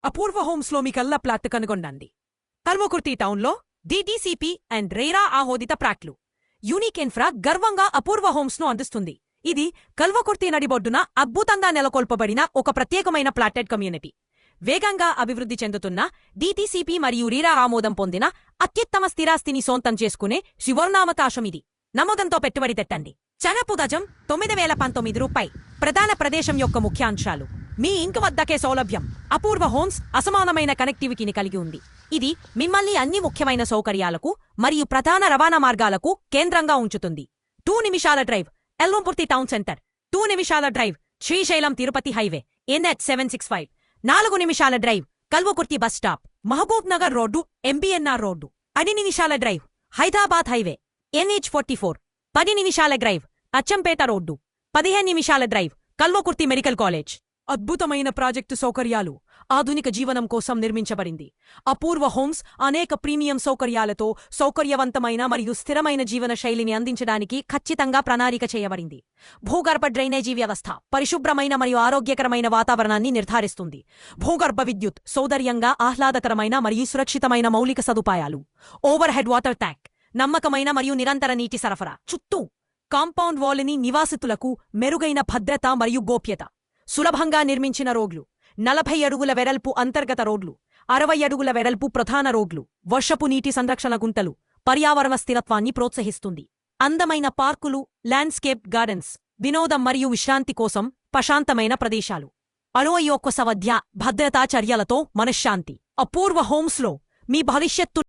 అపూర్వ హోమ్స్లో మీకల్లా plot కనుగొండండి. Kalwakurthy టౌన్లో DTCP and RERA ఆహోదిత ప్లాట్లు. Unique infra గర్వంగా అపూర్వ హోమ్స్ను అందిస్తుంది. ఇది కల్వకుర్తి నడిబొడ్డున అద్భుతంగా నెలకొల్పబడిన ఒక ప్రత్యేకమైన ప్లాటెడ్ కమ్యూనిటీ. వేగంగా అభివృద్ధి చెందుతున్న డిటిసిపి మరియు రీరా ఆమోదం పొందిన అత్యుత్తమ స్థిరాస్తిని సొంతం చేసుకునే సువర్ణావకాశమిది. నమోదంతో పెట్టుబడి పెట్టండి. చనపు గజం రూ. 9,019. ప్రధాన ప్రదేశం యొక్క ముఖ్యాంశాలు: మీ ఇంటి వద్దకే సౌలభ్యం. అపూర్వ హోమ్స్ అసమానమైన కనెక్టివిటీని కలిగి ఉంది. ఇది మిమ్మల్ని అన్ని ముఖ్యమైన సౌకర్యాలకు మరియు ప్రధాన రవాణా మార్గాలకు కేంద్రంగా ఉంచుతుంది. 2 నిమిషాల డ్రైవ్ ఎల్లంపూర్తి టౌన్ సెంటర్. 2 నిమిషాల drive Srisailam Tirupati highway NH 765. 4 నిమిషాల drive Kalwakurthy bus stop Mahabubnagar road MBNR road. 10 నిమిషాల డ్రైవ్ హైదరాబాద్ హైవే NH 44. 10 నిమిషాల డ్రైవ్ అచ్చంపేట రోడ్డు. 15 నిమిషాల డ్రైవ్ కల్వకుర్తి మెడికల్ కాలేజ్. అద్భుతమైన ప్రాజెక్టు సౌకర్యాలు ఆధునిక జీవనం కోసం నిర్మించబడింది. అపూర్వ హోమ్స్ అనేక ప్రీమియం సౌకర్యాలతో సౌకర్యవంతమైన మరియు స్థిరమైన జీవన శైలిని అందించడానికి ఖచ్చితంగా ప్రణాళిక చేయబడింది. భూగర్భ డ్రైనేజీ వ్యవస్థ పరిశుభ్రమైన మరియు ఆరోగ్యకరమైన వాతావరణాన్ని నిర్ధారిస్తుంది. భూగర్భ విద్యుత్ సౌకర్యంగా ఆహ్లాదకరమైన మరియు సురక్షితమైన మౌలిక సదుపాయాలు. ఓవర్ హెడ్ వాటర్ ట్యాంక్ నమ్మకమైన మరియు నిరంతర నీటి సరఫరా. చుట్టూ కాంపౌండ్ వాల్ని నివాసితులకు మెరుగైన భద్రత మరియు గోప్యత. సులభంగా నిర్మించిన రోడ్లు. 40 అడుగుల వెడల్పు అంతర్గత రోడ్లు. 60 అడుగుల వెడల్పు ప్రధాన రోడ్లు. వర్షపు నీటి సంరక్షణ గుంటలు పర్యావరణ స్థిరత్వాన్ని ప్రోత్సహిస్తుంది. అందమైన పార్కులు, ల్యాండ్స్కేప్ గార్డెన్స్, వినోదం మరియు విశ్రాంతి కోసం ప్రశాంతమైన ప్రదేశాలు. 61 భద్రతా చర్యలతో మనశ్శాంతి. అపూర్వ హోమ్స్లో మీ భవిష్యత్తు